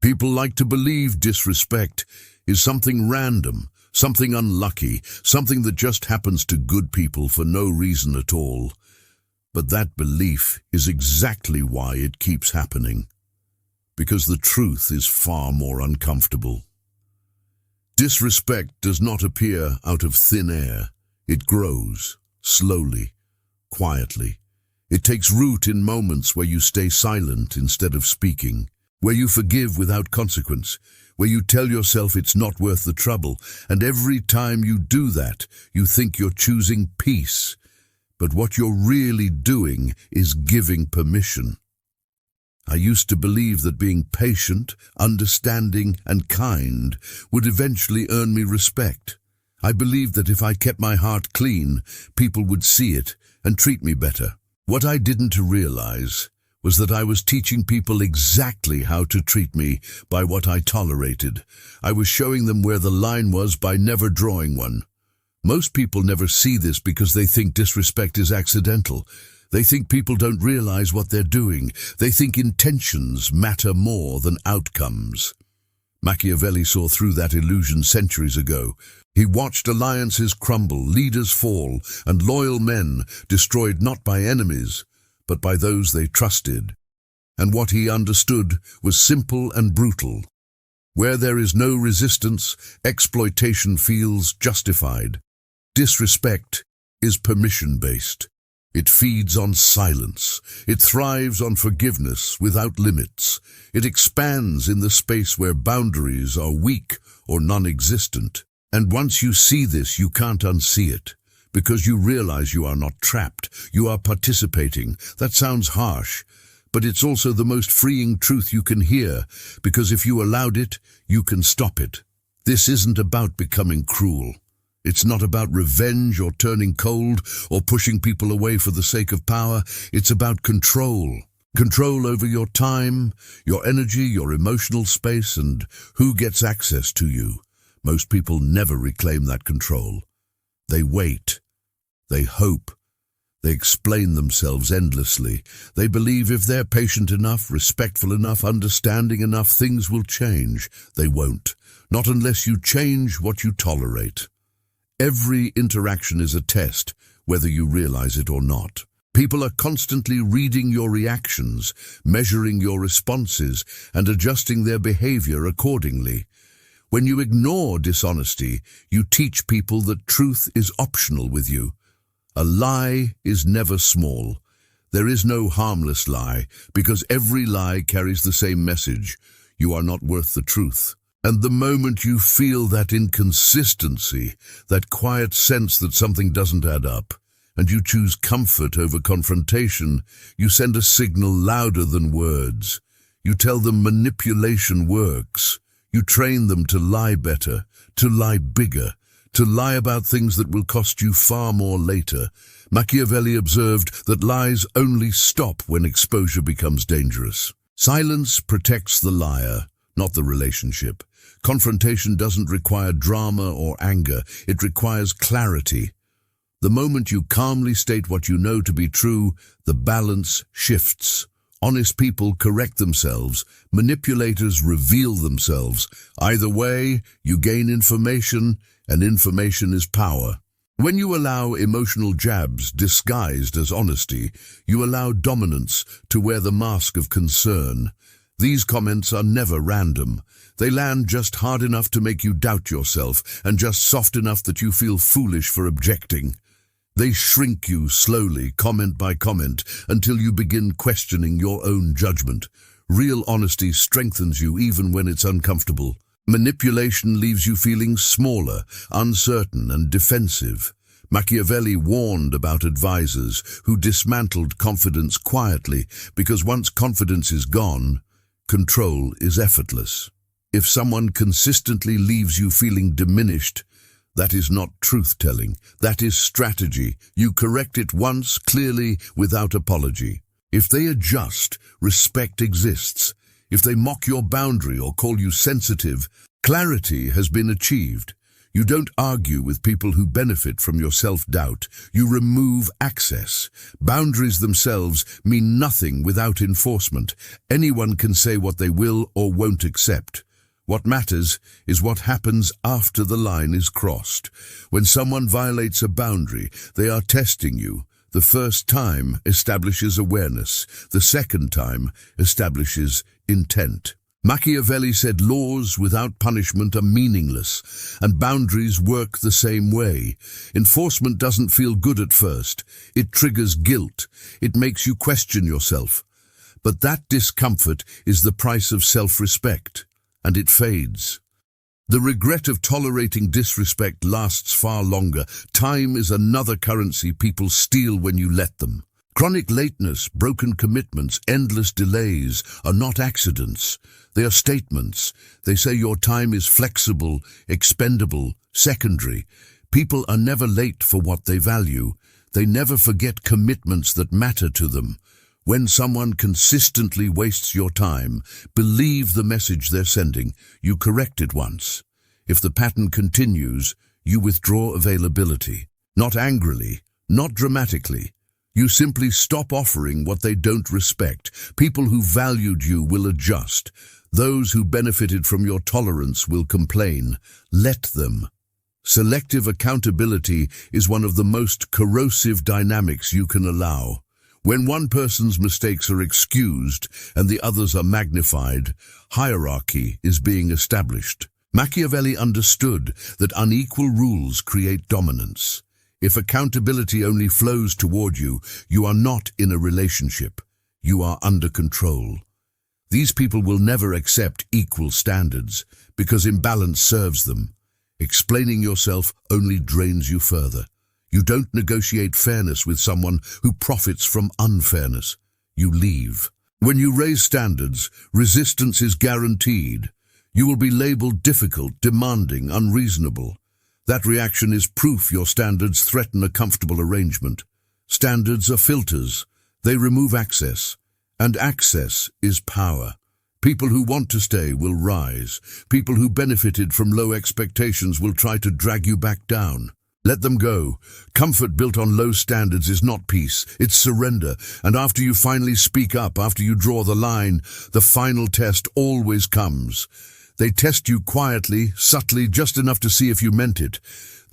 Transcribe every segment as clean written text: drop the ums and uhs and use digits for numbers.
People like to believe disrespect is something random, something unlucky, something that just happens to good people for no reason at all. But that belief is exactly why it keeps happening. Because the truth is far more uncomfortable. Disrespect does not appear out of thin air. It grows, slowly, quietly. It takes root in moments where you stay silent instead of speaking, where you forgive without consequence, where you tell yourself it's not worth the trouble, and every time you do that, you think you're choosing peace. But what you're really doing is giving permission. I used to believe that being patient, understanding, and kind would eventually earn me respect. I believed that if I kept my heart clean, people would see it and treat me better. What I didn't realize was that I was teaching people exactly how to treat me by what I tolerated. I was showing them where the line was by never drawing one. Most people never see this because they think disrespect is accidental. They think people don't realize what they're doing. They think intentions matter more than outcomes. Machiavelli saw through that illusion centuries ago. He watched alliances crumble, leaders fall, and loyal men destroyed not by enemies, but by those they trusted. And what he understood was simple and brutal. Where there is no resistance, exploitation feels justified. Disrespect is permission-based. It feeds on silence. It thrives on forgiveness without limits. It expands in the space where boundaries are weak or non-existent. And once you see this, you can't unsee it, because you realize you are not trapped. You are participating. That sounds harsh, but it's also the most freeing truth you can hear, because if you allowed it, you can stop it. This isn't about becoming cruel. It's not about revenge or turning cold or pushing people away for the sake of power. It's about control. Control over your time, your energy, your emotional space, and who gets access to you. Most people never reclaim that control. They wait. They hope. They explain themselves endlessly. They believe if they're patient enough, respectful enough, understanding enough, things will change. They won't. Not unless you change what you tolerate. Every interaction is a test, whether you realize it or not. People are constantly reading your reactions, measuring your responses, and adjusting their behavior accordingly. When you ignore dishonesty, you teach people that truth is optional with you. A lie is never small. There is no harmless lie, because every lie carries the same message. You are not worth the truth. And the moment you feel that inconsistency, that quiet sense that something doesn't add up, and you choose comfort over confrontation, you send a signal louder than words. You tell them manipulation works. You train them to lie better, to lie bigger, to lie about things that will cost you far more later. Machiavelli observed that lies only stop when exposure becomes dangerous. Silence protects the liar, not the relationship. Confrontation doesn't require drama or anger. It requires clarity. The moment you calmly state what you know to be true, the balance shifts. Honest people correct themselves. Manipulators reveal themselves. Either way, you gain information, and information is power. When you allow emotional jabs disguised as honesty, you allow dominance to wear the mask of concern. These comments are never random. They land just hard enough to make you doubt yourself, and just soft enough that you feel foolish for objecting. They shrink you slowly, comment by comment, until you begin questioning your own judgment. Real honesty strengthens you even when it's uncomfortable. Manipulation leaves you feeling smaller, uncertain, and defensive. Machiavelli warned about advisors who dismantled confidence quietly, because once confidence is gone, control is effortless. If someone consistently leaves you feeling diminished, that is not truth-telling. That is strategy. You correct it once, clearly, without apology. If they adjust, respect exists. If they mock your boundary or call you sensitive, clarity has been achieved. You don't argue with people who benefit from your self-doubt. You remove access. Boundaries themselves mean nothing without enforcement. Anyone can say what they will or won't accept. What matters is what happens after the line is crossed. When someone violates a boundary, they are testing you. The first time establishes awareness. The second time establishes intent. Machiavelli said laws without punishment are meaningless, and boundaries work the same way. Enforcement doesn't feel good at first. It triggers guilt. It makes you question yourself. But that discomfort is the price of self-respect, and it fades. The regret of tolerating disrespect lasts far longer. Time is another currency people steal when you let them. Chronic lateness, broken commitments, endless delays are not accidents. They are statements. They say your time is flexible, expendable, secondary. People are never late for what they value. They never forget commitments that matter to them. When someone consistently wastes your time, believe the message they're sending. You correct it once. If the pattern continues, you withdraw availability. Not angrily, not dramatically. You simply stop offering what they don't respect. People who valued you will adjust. Those who benefited from your tolerance will complain. Let them. Selective accountability is one of the most corrosive dynamics you can allow. When one person's mistakes are excused and the others are magnified, hierarchy is being established. Machiavelli understood that unequal rules create dominance. If accountability only flows toward you, you are not in a relationship. You are under control. These people will never accept equal standards because imbalance serves them. Explaining yourself only drains you further. You don't negotiate fairness with someone who profits from unfairness. You leave. When you raise standards, resistance is guaranteed. You will be labeled difficult, demanding, unreasonable. That reaction is proof your standards threaten a comfortable arrangement. Standards are filters. They remove access. And access is power. People who want to stay will rise. People who benefited from low expectations will try to drag you back down. Let them go. Comfort built on low standards is not peace, it's surrender. And after you finally speak up, after you draw the line, the final test always comes. They test you quietly, subtly, just enough to see if you meant it.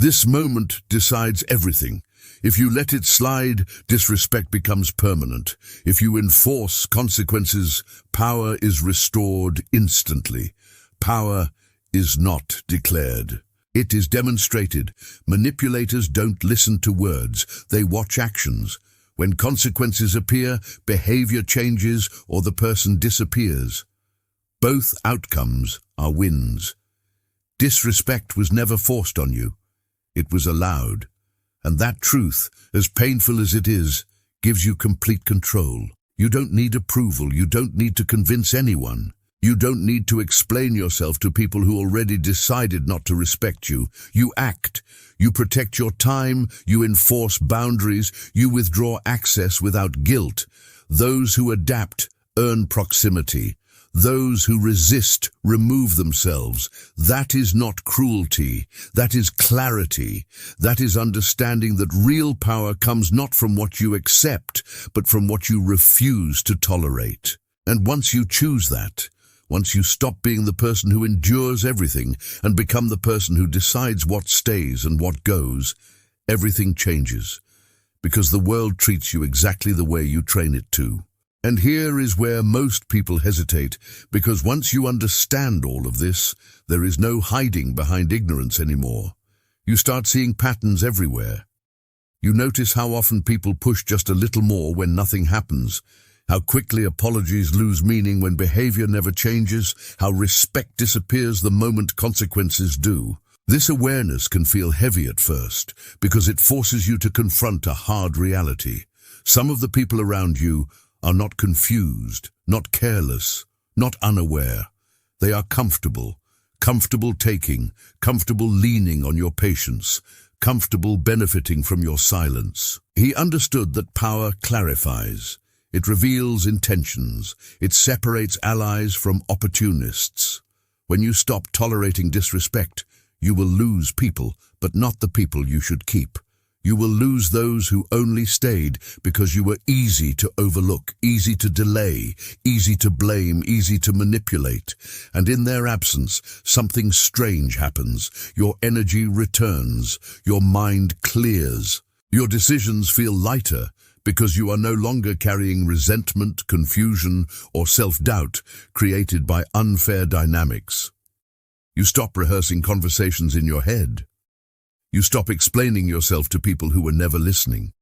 This moment decides everything. If you let it slide, disrespect becomes permanent. If you enforce consequences, power is restored instantly. Power is not declared. It is demonstrated. Manipulators don't listen to words, they watch actions. When consequences appear, behavior changes or the person disappears. Both outcomes are wins. Disrespect was never forced on you. It was allowed. And that truth, as painful as it is, gives you complete control. You don't need approval. You don't need to convince anyone. You don't need to explain yourself to people who already decided not to respect you. You act. You protect your time. You enforce boundaries. You withdraw access without guilt. Those who adapt earn proximity. Those who resist remove themselves. That is not cruelty. That is clarity. That is understanding that real power comes not from what you accept, but from what you refuse to tolerate. And once you choose that, once you stop being the person who endures everything and become the person who decides what stays and what goes, everything changes. Because the world treats you exactly the way you train it to. And here is where most people hesitate, because once you understand all of this, there is no hiding behind ignorance anymore. You start seeing patterns everywhere. You notice how often people push just a little more when nothing happens, how quickly apologies lose meaning when behavior never changes, how respect disappears the moment consequences do. This awareness can feel heavy at first, because it forces you to confront a hard reality. Some of the people around you are not confused, not careless, not unaware. They are comfortable taking, comfortable leaning on your patience, comfortable benefiting from your silence. He understood that power clarifies. It reveals intentions. It separates allies from opportunists. When you stop tolerating disrespect, You will lose people, but not the people you should keep. You will lose those who only stayed because you were easy to overlook, easy to delay, easy to blame, easy to manipulate. And in their absence, something strange happens. Your energy returns. Your mind clears. Your decisions feel lighter because you are no longer carrying resentment, confusion, or self-doubt created by unfair dynamics. You stop rehearsing conversations in your head. You stop explaining yourself to people who were never listening.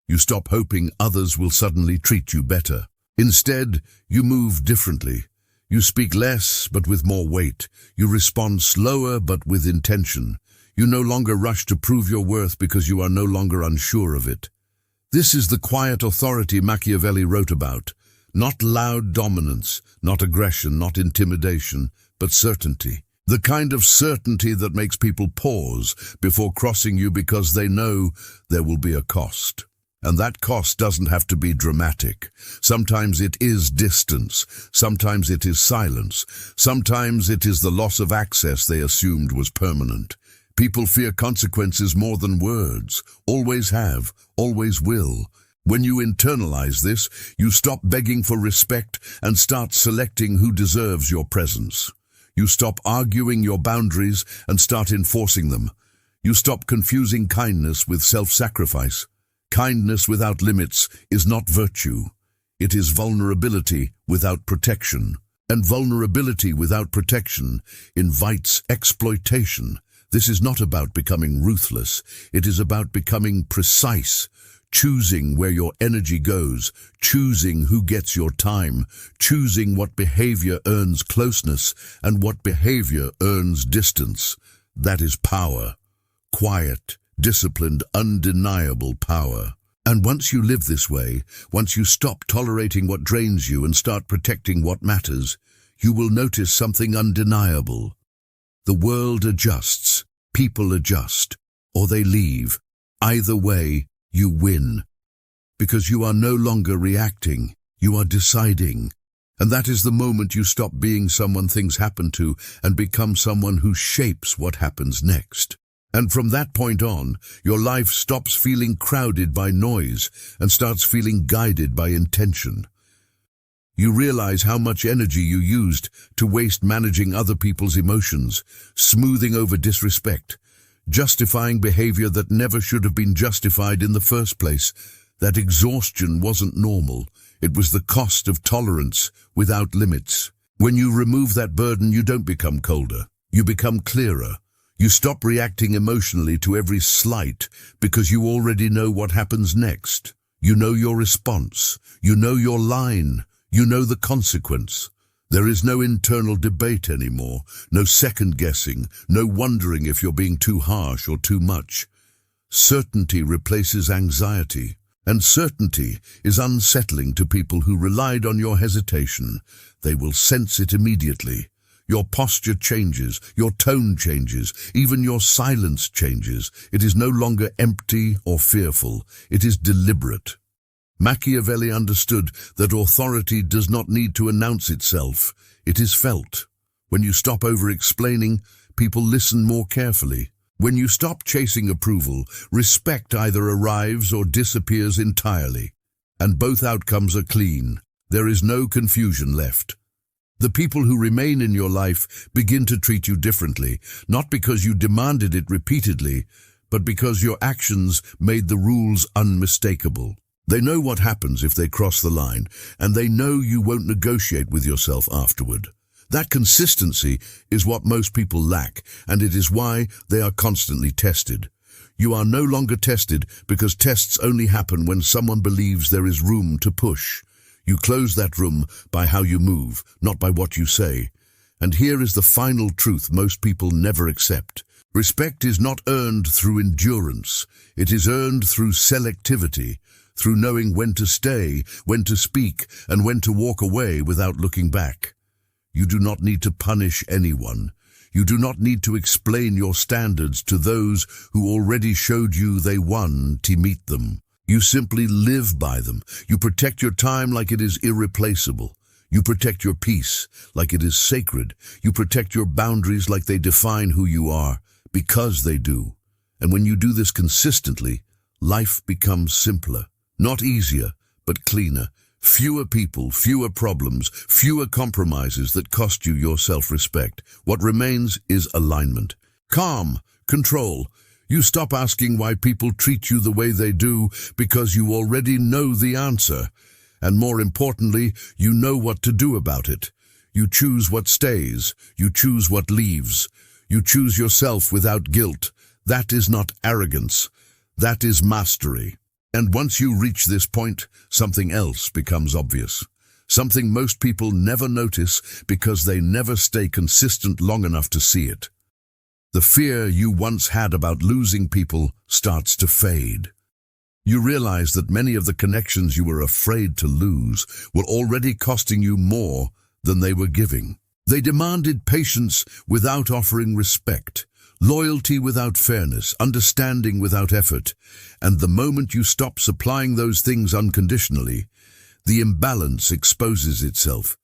You stop hoping others will suddenly treat you better. Instead, you move differently. You speak less, but with more weight. You respond slower, but with intention. You no longer rush to prove your worth because you are no longer unsure of it. This is the quiet authority Machiavelli wrote about. Not loud dominance, not aggression, not intimidation, but certainty. The kind of certainty that makes people pause before crossing you because they know there will be a cost. And that cost doesn't have to be dramatic. Sometimes it is distance. Sometimes it is silence. Sometimes it is the loss of access they assumed was permanent. People fear consequences more than words. Always have, always will. When you internalize this, you stop begging for respect and start selecting who deserves your presence. You stop arguing your boundaries and start enforcing them. You stop confusing kindness with self-sacrifice. Kindness without limits is not virtue. It is vulnerability without protection. And vulnerability without protection invites exploitation. This is not about becoming ruthless. It is about becoming precise. Choosing where your energy goes, choosing who gets your time, choosing what behavior earns closeness and what behavior earns distance. That is power. Quiet, disciplined, undeniable power. And once you live this way, once you stop tolerating what drains you and start protecting what matters, you will notice something undeniable. The world adjusts, people adjust, or they leave. Either way, you win, because you are no longer reacting, you are deciding. And that is the moment you stop being someone things happen to and become someone who shapes what happens next. And from that point on, your life stops feeling crowded by noise and starts feeling guided by intention. You realize how much energy you used to waste managing other people's emotions, smoothing over disrespect, justifying behavior that never should have been justified in the first place. That exhaustion wasn't normal. It was the cost of tolerance without limits. When you remove that burden, you don't become colder. You become clearer. You stop reacting emotionally to every slight because you already know what happens next. You know your response. You know your line. You know the consequence. There is no internal debate anymore, no second-guessing, no wondering if you're being too harsh or too much. Certainty replaces anxiety, and certainty is unsettling to people who relied on your hesitation. They will sense it immediately. Your posture changes, your tone changes, even your silence changes. It is no longer empty or fearful. It is deliberate. Machiavelli understood that authority does not need to announce itself. It is felt. When you stop over-explaining, people listen more carefully. When you stop chasing approval, respect either arrives or disappears entirely. And both outcomes are clean. There is no confusion left. The people who remain in your life begin to treat you differently, not because you demanded it repeatedly, but because your actions made the rules unmistakable. They know what happens if they cross the line, and they know you won't negotiate with yourself afterward. That consistency is what most people lack, and it is why they are constantly tested. You are no longer tested because tests only happen when someone believes there is room to push. You close that room by how you move, not by what you say. And here is the final truth most people never accept. Respect is not earned through endurance. It is earned through selectivity. Through knowing when to stay, when to speak, and when to walk away without looking back. You do not need to punish anyone. You do not need to explain your standards to those who already showed you they won to meet them. You simply live by them. You protect your time like it is irreplaceable. You protect your peace like it is sacred. You protect your boundaries like they define who you are. because they do. And when you do this consistently, life becomes simpler. Not easier, but cleaner. Fewer people, fewer problems, fewer compromises that cost you your self-respect. What remains is alignment. Calm, control. You stop asking why people treat you the way they do because you already know the answer. And more importantly, you know what to do about it. You choose what stays. You choose what leaves. You choose yourself without guilt. That is not arrogance. That is mastery. And once you reach this point, something else becomes obvious. Something most people never notice because they never stay consistent long enough to see it. The fear you once had about losing people starts to fade. You realize that many of the connections you were afraid to lose were already costing you more than they were giving. They demanded patience without offering respect, loyalty without fairness, understanding without effort. And the moment you stop supplying those things unconditionally, the imbalance exposes itself.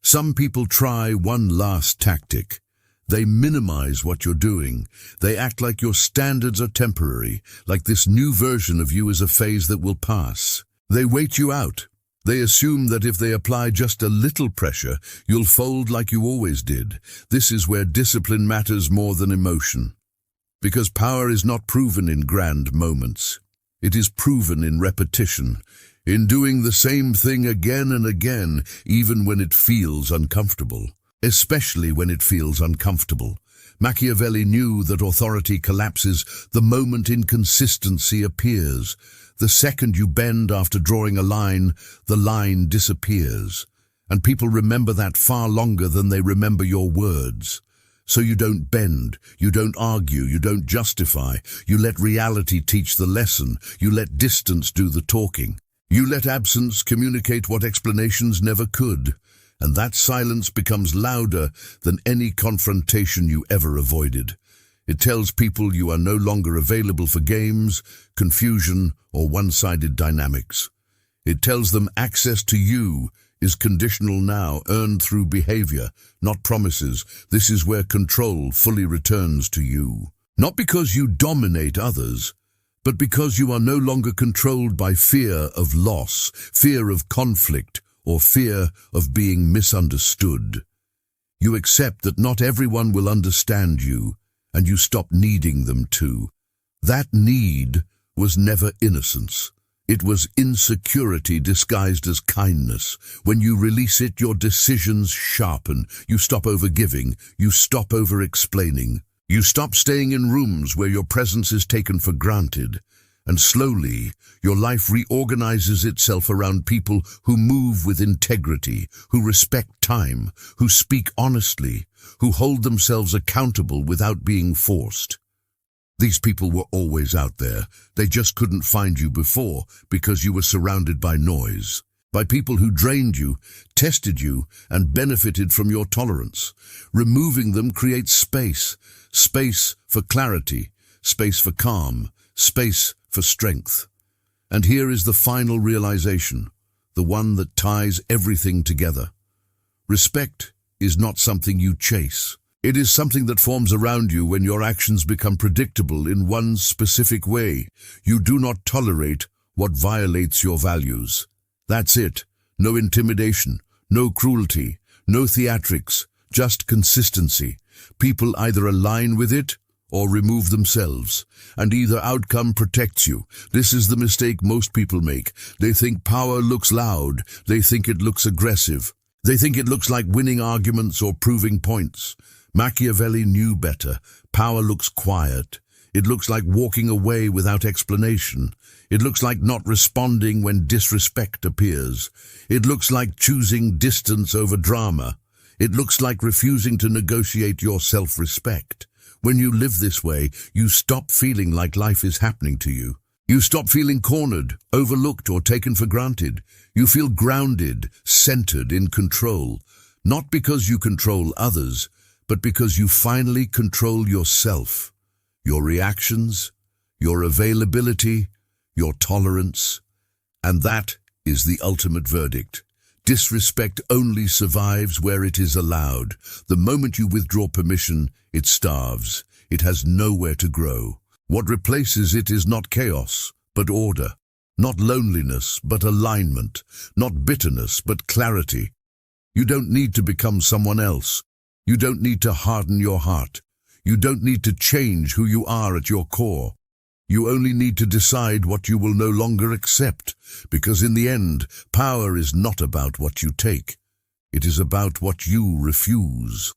Some people try one last tactic. They minimize what you're doing. They act like your standards are temporary, like this new version of you is a phase that will pass. They wait you out. They assume that if they apply just a little pressure, you'll fold like you always did. This is where discipline matters more than emotion. Because power is not proven in grand moments. It is proven in repetition, in doing the same thing again and again, even when it feels uncomfortable. Especially when it feels uncomfortable. Machiavelli knew that authority collapses the moment inconsistency appears. The second you bend after drawing a line, the line disappears. And people remember that far longer than they remember your words. So you don't bend, you don't argue, you don't justify. You let reality teach the lesson. You let distance do the talking. You let absence communicate what explanations never could. And that silence becomes louder than any confrontation you ever avoided. It tells people you are no longer available for games, confusion, or one-sided dynamics. It tells them access to you is conditional now, earned through behavior, not promises. This is where control fully returns to you. Not because you dominate others, but because you are no longer controlled by fear of loss, fear of conflict, or fear of being misunderstood. You accept that not everyone will understand you, and you stop needing them to. That need was never innocence. It was insecurity disguised as kindness. When you release it, your decisions sharpen. You stop overgiving. You stop over-explaining. You stop staying in rooms where your presence is taken for granted. And slowly, your life reorganizes itself around people who move with integrity, who respect time, who speak honestly, who hold themselves accountable without being forced. These people were always out there. They just couldn't find you before because you were surrounded by noise, by people who drained you, tested you, and benefited from your tolerance. Removing them creates space, space for clarity, space for calm, space for strength. And here is the final realization, the one that ties everything together. Respect is not something you chase. It is something that forms around you when your actions become predictable in one specific way. You do not tolerate what violates your values. That's it. No intimidation, no cruelty, no theatrics, just consistency. People either align with it or remove themselves, and either outcome protects you. This is the mistake most people make. They think power looks loud. They think it looks aggressive. They think it looks like winning arguments or proving points. Machiavelli knew better. Power looks quiet. It looks like walking away without explanation. It looks like not responding when disrespect appears. It looks like choosing distance over drama. It looks like refusing to negotiate your self-respect. When you live this way, you stop feeling like life is happening to you. You stop feeling cornered, overlooked, or taken for granted. You feel grounded, centered, in control. Not because you control others, but because you finally control yourself, your reactions, your availability, your tolerance. And that is the ultimate verdict. Disrespect only survives where it is allowed. The moment you withdraw permission, it starves. It has nowhere to grow. What replaces it is not chaos, but order. Not loneliness, but alignment. Not bitterness, but clarity. You don't need to become someone else. You don't need to harden your heart. You don't need to change who you are at your core. You only need to decide what you will no longer accept, because in the end, power is not about what you take. It is about what you refuse.